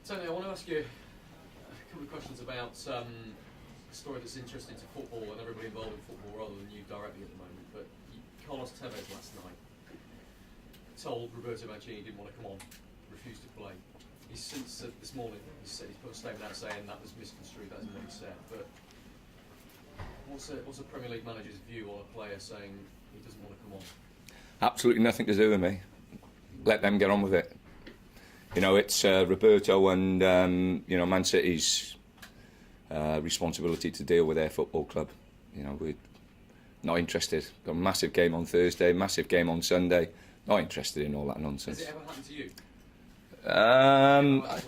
Tony, I want to ask you a couple of questions about a story that's interesting to football and everybody involved in football rather than you directly at the moment. But Carlos Tevez last night told Roberto Mancini he didn't want to come on, refused to play. He's since this morning he's put a statement out saying that was misconstrued. That isn't what he said. But what's a Premier League manager's view on a player saying he doesn't want to come on? Absolutely nothing to do with me. Let them get on with it. You know, it's Roberto and Man City's responsibility to deal with their football club. You know, we're not interested. Got a massive game on Thursday, massive game on Sunday. Not interested in all that nonsense. Has it ever happened to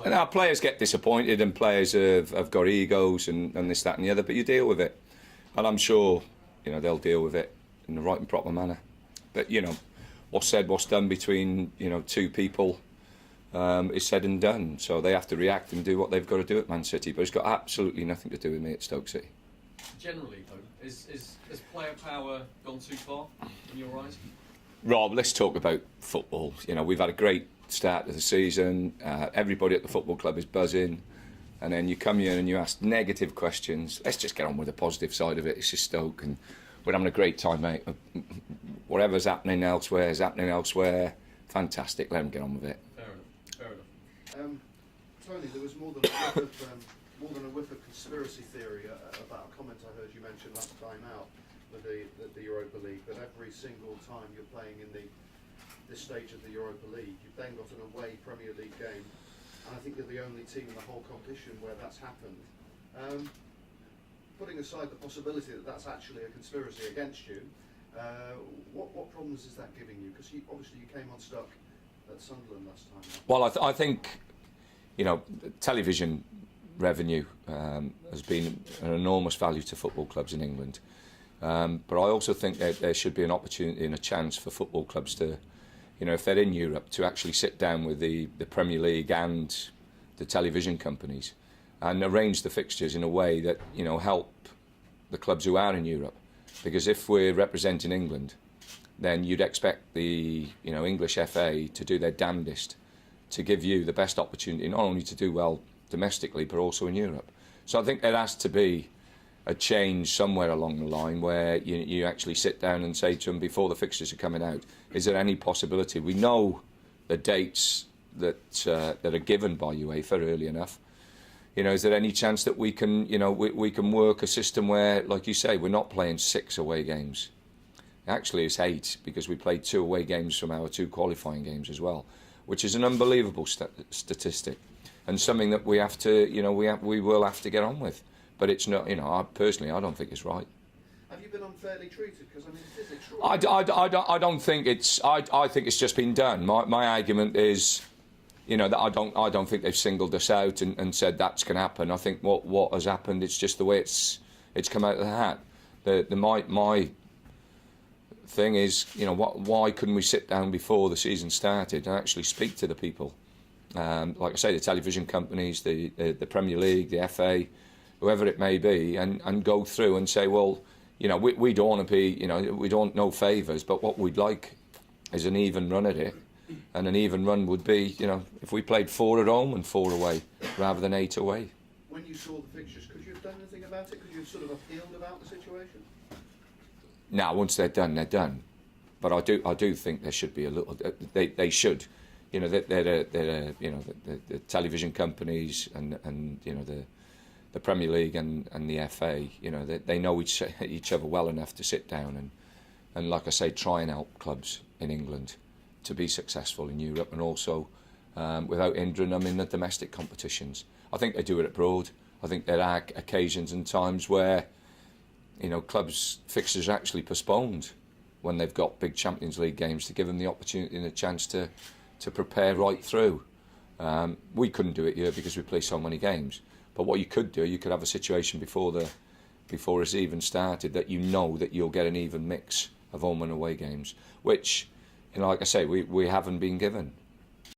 you? Our players get disappointed and players have got egos and this, that and the other, but you deal with it. And I'm sure, you know, they'll deal with it in the right and proper manner. But, you know, what's said, what's done between, you know, two people is said and done. So they have to react and do what they've got to do at Man City. But it's got absolutely nothing to do with me at Stoke City. Generally, though, has player power gone too far in your eyes? Rob, let's talk about football. You know, we've had a great start to the season. Everybody at the football club is buzzing. And then you come here and you ask negative questions. Let's just get on with the positive side of it. It's just Stoke and we're having a great time, mate. Whatever's happening elsewhere is happening elsewhere. Fantastic. Let them get on with it. Fair enough. Tony, there was more than a whiff of conspiracy theory about a comment I heard you mention last time out with the Europa League. That every single time you're playing in this stage of the Europa League, you've then got an away Premier League game, and I think you're the only team in the whole competition where that's happened. Putting aside the possibility that that's actually a conspiracy against you, what problems is that giving you? Because obviously you came unstuck at Sunderland last time. Well, I think, you know, television revenue has been an enormous value to football clubs in England. But I also think that there should be an opportunity and a chance for football clubs to, you know, if they're in Europe, to actually sit down with the Premier League and the television companies and arrange the fixtures in a way that, you know, help the clubs who are in Europe. Because if we're representing England, then you'd expect the, you know, English FA to do their damnedest to give you the best opportunity, not only to do well domestically, but also in Europe. So I think there has to be a change somewhere along the line where you actually sit down and say to them before the fixtures are coming out, is there any possibility? We know the dates that are given by UEFA early enough. You know, is there any chance that we can, you know, we can work a system where, like you say, we're not playing 6 away games. Actually, it's 8 because we played 2 away games from our 2 qualifying games as well, which is an unbelievable statistic and something that we have to, you know, we will have to get on with. But it's not, you know, I don't think it's right. Have you been unfairly treated? Because I mean, it is extraordinary. I don't think it's. I think it's just been done. My argument is, you know, that I don't think they've singled us out and said that's going to happen. I think what has happened, it's just the way it's come out of the hat. My thing is, you know, why couldn't we sit down before the season started and actually speak to the people? Like I say, the television companies, the Premier League, the FA, whoever it may be, and go through and say, well, you know, we don't want to be, you know, we don't know favours, but what we'd like is an even run at it. And an even run would be, you know, if we played 4 at home and 4 away, rather than 8 away. When you saw the fixtures, could you have done anything about it? Could you have sort of appealed about the situation? Now, once they're done, they're done. But I do think there should be a little. They should, you know, they're you know, the television companies and you know the Premier League and the FA, you know, they know each other well enough to sit down and like I say, try and help clubs in England to be successful in Europe and also without hindering them in the domestic competitions. I think they do it abroad. I think there are occasions and times where, you know, clubs' fixtures are actually postponed when they've got big Champions League games to give them the opportunity and a chance to prepare right through. We couldn't do it here because we play so many games. But what you could do, you could have a situation before it's even started that you know that you'll get an even mix of home and away games, which, you know, like I say, we haven't been given.